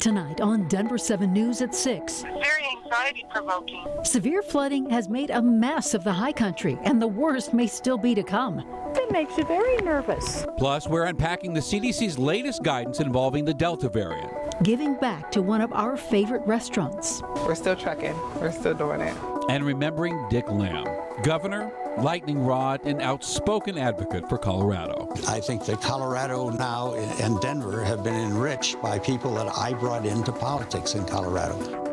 Tonight on Denver 7 News at 6. Very anxiety-provoking. Severe flooding has made a mess of the high country, and the worst may still be to come. It makes you very nervous. Plus, we're unpacking the CDC's latest guidance involving the Delta variant. Giving back to one of our favorite restaurants. We're still trucking. We're still doing it. And remembering Dick Lamb, governor, lightning rod, and outspoken advocate for Colorado. I think that Colorado now and Denver have been enriched by people that I brought into politics in Colorado.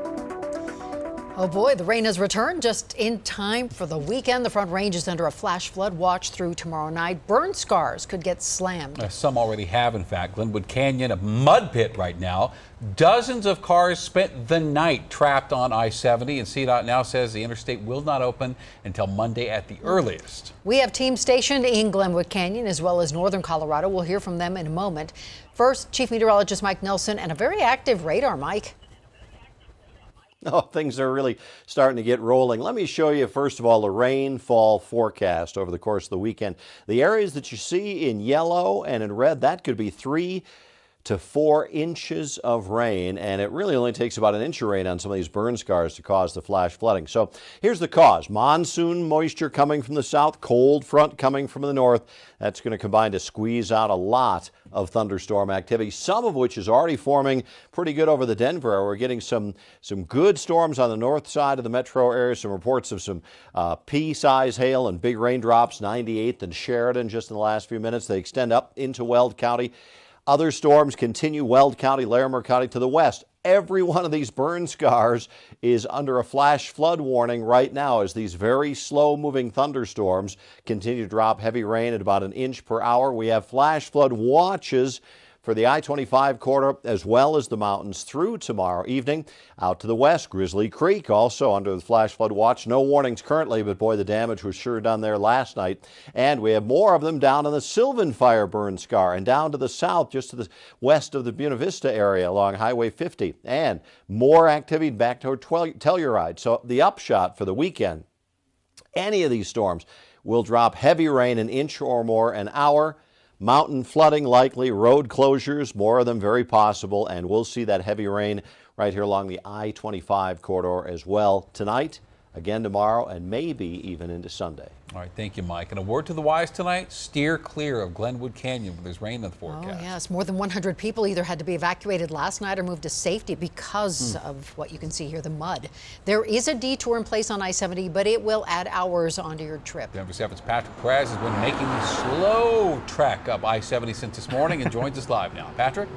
Oh boy, the rain has returned just in time for the weekend. The Front Range is under a flash flood watch through tomorrow night. Burn scars could get slammed. Some already have, in fact. Glenwood Canyon, a mud pit right now. Dozens of cars spent the night trapped on I-70, and CDOT now says the interstate will not open until Monday at the earliest. We have teams stationed in Glenwood Canyon as well as northern Colorado. We'll hear from them in a moment. First, Chief Meteorologist Mike Nelson and a very active radar, Mike. Oh, things are really starting to get rolling. Let me show you, first of all, the rainfall forecast over the course of the weekend. The areas that you see in yellow and in red, that could be 3 to 4 inches of rain, and it really only takes about an inch of rain on some of these burn scars to cause the flash flooding. So here's the cause. Monsoon moisture coming from the south, cold front coming from the north. That's going to combine to squeeze out a lot of thunderstorm activity, some of which is already forming pretty good over the Denver area. We're getting some good storms on the north side of the metro area, some reports of some pea-size hail and big raindrops, 98th and Sheridan just in the last few minutes. They extend up into Weld County. Other storms continue Weld County, Larimer County to the west. Every one of these burn scars is under a flash flood warning right now as these very slow-moving thunderstorms continue to drop heavy rain at about an inch per hour. We have flash flood watches for the I-25 corridor as well as the mountains through tomorrow evening. Out to the west, Grizzly Creek also under the flash flood watch. No warnings currently, but boy, the damage was sure done there last night. And we have more of them down in the Sylvan fire burn scar and down to the south, just to the west of the Buena Vista area along Highway 50. And more activity back toward Telluride. So the upshot for the weekend, any of these storms will drop heavy rain an inch or more an hour. Mountain flooding likely, road closures, more of them very possible, and we'll see that heavy rain right here along the I-25 corridor as well tonight, again tomorrow, and maybe even into Sunday. All right, thank you, Mike. And a word to the wise tonight, steer clear of Glenwood Canyon where there's rain in the forecast. Oh, yes. More than 100 people either had to be evacuated last night or moved to safety because of what you can see here, the mud. There is a detour in place on I-70, but it will add hours onto your trip. Denver 7's Patrick Perez has been making the slow trek up I-70 since this morning and joins us live now. Patrick?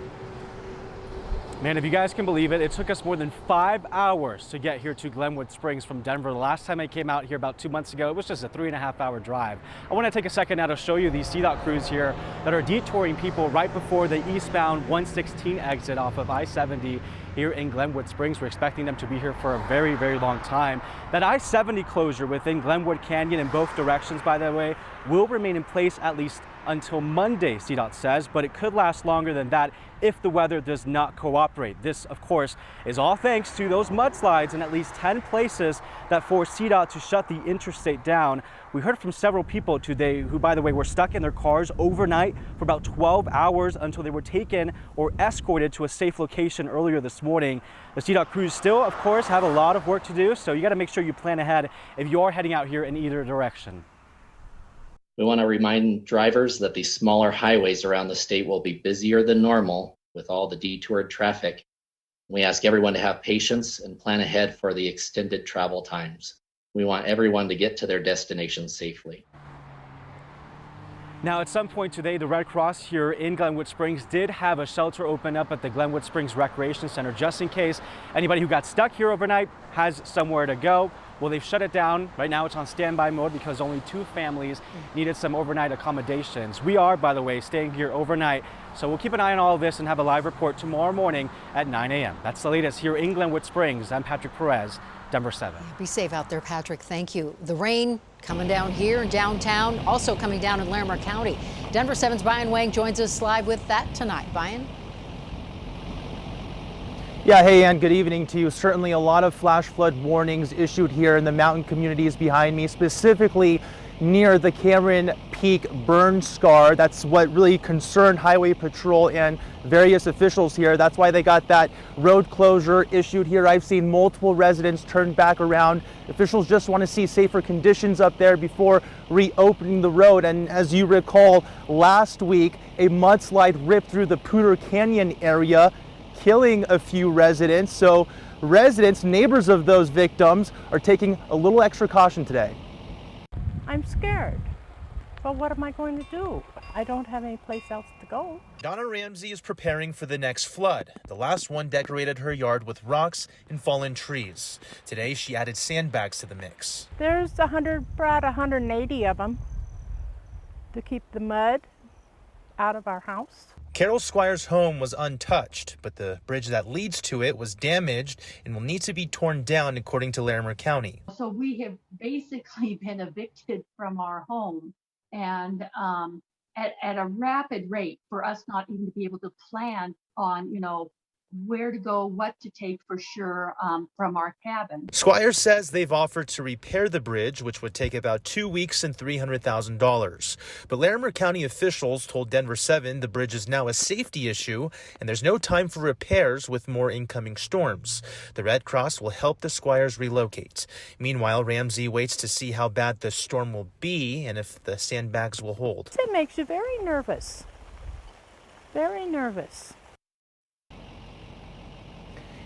Man, if you guys can believe it, it took us more than 5 hours to get here to Glenwood Springs from Denver. The last time I came out here about 2 months ago, it was just a 3.5-hour drive. I want to take a second now to show you these CDOT crews here that are detouring people right before the eastbound 116 exit off of I-70 here in Glenwood Springs. We're expecting them to be here for a very, very long time. That I-70 closure within Glenwood Canyon in both directions, by the way, will remain in place at least until Monday, CDOT says, but it could last longer than that if the weather does not cooperate. This, of course, is all thanks to those mudslides in at least 10 places that forced CDOT to shut the interstate down. We heard from several people today who, by the way, were stuck in their cars overnight for about 12 hours until they were taken or escorted to a safe location earlier this morning. The CDOT crews still, of course, have a lot of work to do, so you got to make sure you plan ahead if you are heading out here in either direction. We want to remind drivers that these smaller highways around the state will be busier than normal with all the detoured traffic. We ask everyone to have patience and plan ahead for the extended travel times. We want everyone to get to their destination safely. Now, at some point today, the Red Cross here in Glenwood Springs did have a shelter open up at the Glenwood Springs Recreation Center just in case anybody who got stuck here overnight has somewhere to go. Well, they've shut it down. Right now it's on standby mode because only 2 families needed some overnight accommodations. We are, by the way, staying here overnight. So we'll keep an eye on all of this and have a live report tomorrow morning at 9 a.m. That's the latest here in Glenwood Springs. I'm Patrick Perez, Denver 7. Be safe out there, Patrick. Thank you. The rain coming down here in downtown, also coming down in Larimer County. Denver 7's Brian Wang joins us live with that tonight. Brian? Yeah, hey, Ann, good evening to you. Certainly a lot of flash flood warnings issued here in the mountain communities behind me, specifically near the Cameron Peak burn scar. That's what really concerned Highway Patrol and various officials here. That's why they got that road closure issued here. I've seen multiple residents turn back around. Officials just want to see safer conditions up there before reopening the road. And as you recall, last week, a mudslide ripped through the Poudre Canyon area, killing a few residents. So residents, neighbors of those victims, are taking a little extra caution today. I'm scared. But what am I going to do? I don't have any place else to go. Donna Ramsey is preparing for the next flood. The last one decorated her yard with rocks and fallen trees. Today, she added sandbags to the mix. There's brought 180 of them to keep the mud out of our house. Carol Squire's home was untouched, but the bridge that leads to it was damaged and will need to be torn down, according to Larimer County. So we have basically been evicted from our home, and at a rapid rate, for us not even to be able to plan on, where to go, what to take for sure from our cabin. Squire says they've offered to repair the bridge, which would take about 2 weeks and $300,000. But Larimer County officials told Denver 7 the bridge is now a safety issue and there's no time for repairs with more incoming storms. The Red Cross will help the Squires relocate. Meanwhile, Ramsey waits to see how bad the storm will be and if the sandbags will hold. It makes you very nervous. Very nervous.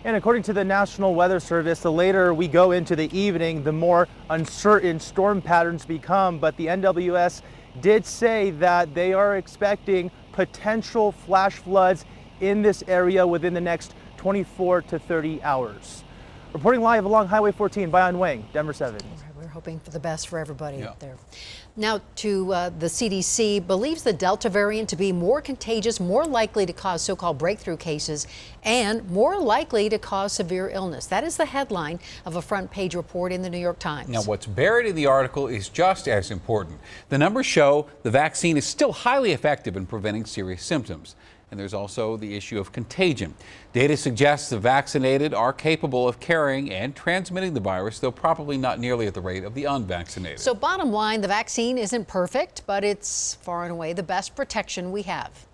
And according to the National Weather Service, the later we go into the evening, the more uncertain storm patterns become. But the NWS did say that they are expecting potential flash floods in this area within the next 24 to 30 hours. Reporting live along Highway 14, Bayan Wang, Denver 7. We're hoping for the best for everybody out there. Now to the CDC believes the Delta variant to be more contagious, more likely to cause so-called breakthrough cases, and more likely to cause severe illness. That is the headline of a front page report in the New York Times. Now, what's buried in the article is just as important. The numbers show the vaccine is still highly effective in preventing serious symptoms. And there's also the issue of contagion. Data suggests the vaccinated are capable of carrying and transmitting the virus, though probably not nearly at the rate of the unvaccinated. So bottom line, the vaccine isn't perfect, but it's far and away the best protection we have.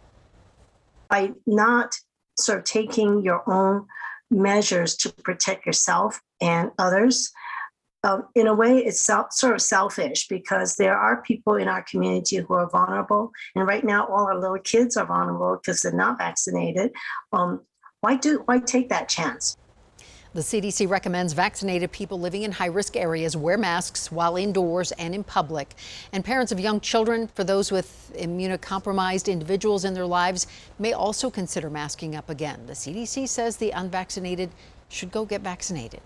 By not sort of taking your own measures to protect yourself and others, in a way, it's sort of selfish because there are people in our community who are vulnerable. And right now, all our little kids are vulnerable because they're not vaccinated. Why take that chance? The CDC recommends vaccinated people living in high-risk areas wear masks while indoors and in public. And parents of young children, for those with immunocompromised individuals in their lives, may also consider masking up again. The CDC says the unvaccinated should go get vaccinated.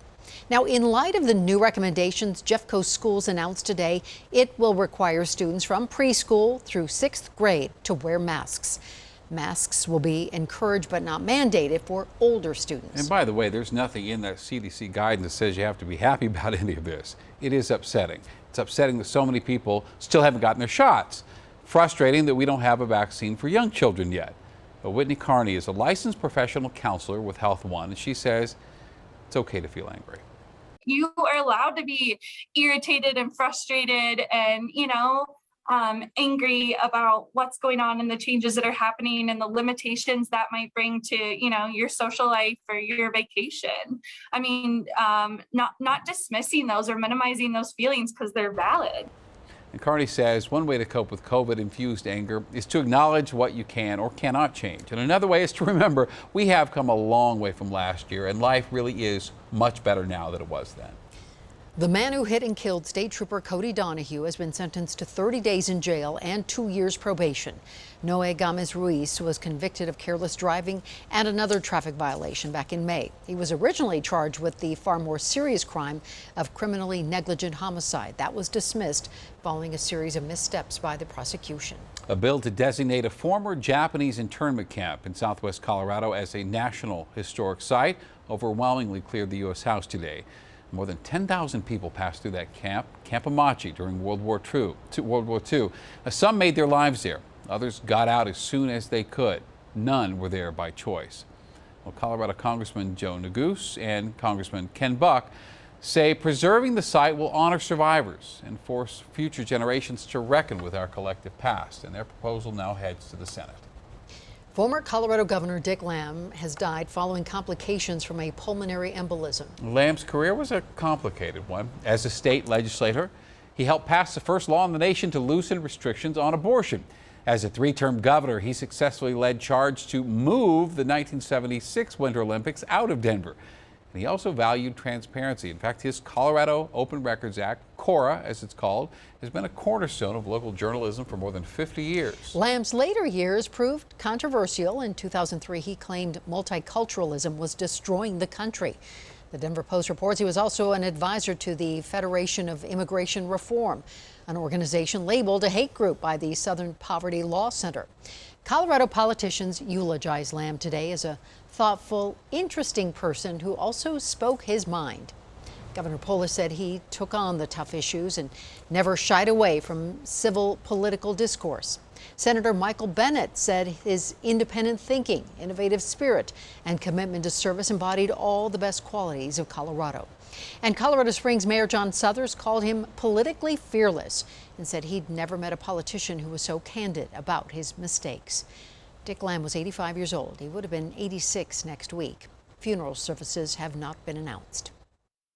Now, in light of the new recommendations, Jeffco Schools announced today it will require students from preschool through 6th grade to wear masks. Masks will be encouraged but not mandated for older students. And by the way, there's nothing in that CDC guidance that says you have to be happy about any of this. It is upsetting. It's upsetting that so many people still haven't gotten their shots. Frustrating that we don't have a vaccine for young children yet. But Whitney Carney is a licensed professional counselor with Health One, and she says it's okay to feel angry. You are allowed to be irritated and frustrated and, angry about what's going on and the changes that are happening and the limitations that might bring to, your social life or your vacation. I mean, not dismissing those or minimizing those feelings because they're valid. And Carney says one way to cope with COVID-infused anger is to acknowledge what you can or cannot change. And another way is to remember we have come a long way from last year, and life really is much better now than it was then. The man who hit and killed State Trooper Cody Donahue has been sentenced to 30 days in jail and 2 years probation. Noe Gomez Ruiz was convicted of careless driving and another traffic violation back in May. He was originally charged with the far more serious crime of criminally negligent homicide. That was dismissed following a series of missteps by the prosecution. A bill to designate a former Japanese internment camp in southwest Colorado as a National Historic Site overwhelmingly cleared the U.S. House today. More than 10,000 people passed through that camp, Camp Amachi, during World War II. Some made their lives there. Others got out as soon as they could. None were there by choice. Well, Colorado Congressman Joe Neguse and Congressman Ken Buck say preserving the site will honor survivors and force future generations to reckon with our collective past. And their proposal now heads to the Senate. Former Colorado Governor Dick Lamb has died following complications from a pulmonary embolism. Lamb's career was a complicated one. As a state legislator, he helped pass the first law in the nation to loosen restrictions on abortion. As a three-term governor, he successfully led charge to move the 1976 Winter Olympics out of Denver. And he also valued transparency. In fact, his Colorado Open Records Act, CORA as it's called, has been a cornerstone of local journalism for more than 50 years. Lamb's later years proved controversial. In 2003, he claimed multiculturalism was destroying the country. The Denver Post reports he was also an advisor to the Federation of Immigration Reform, an organization labeled a hate group by the Southern Poverty Law Center. Colorado politicians eulogize Lamb today as a thoughtful, interesting person who also spoke his mind. Governor Polis said he took on the tough issues and never shied away from civil political discourse. Senator Michael Bennet said his independent thinking, innovative spirit, and commitment to service embodied all the best qualities of Colorado. And Colorado Springs Mayor John Suthers called him politically fearless and said he'd never met a politician who was so candid about his mistakes. Dick Lamb was 85 years old. He would have been 86 next week. Funeral services have not been announced.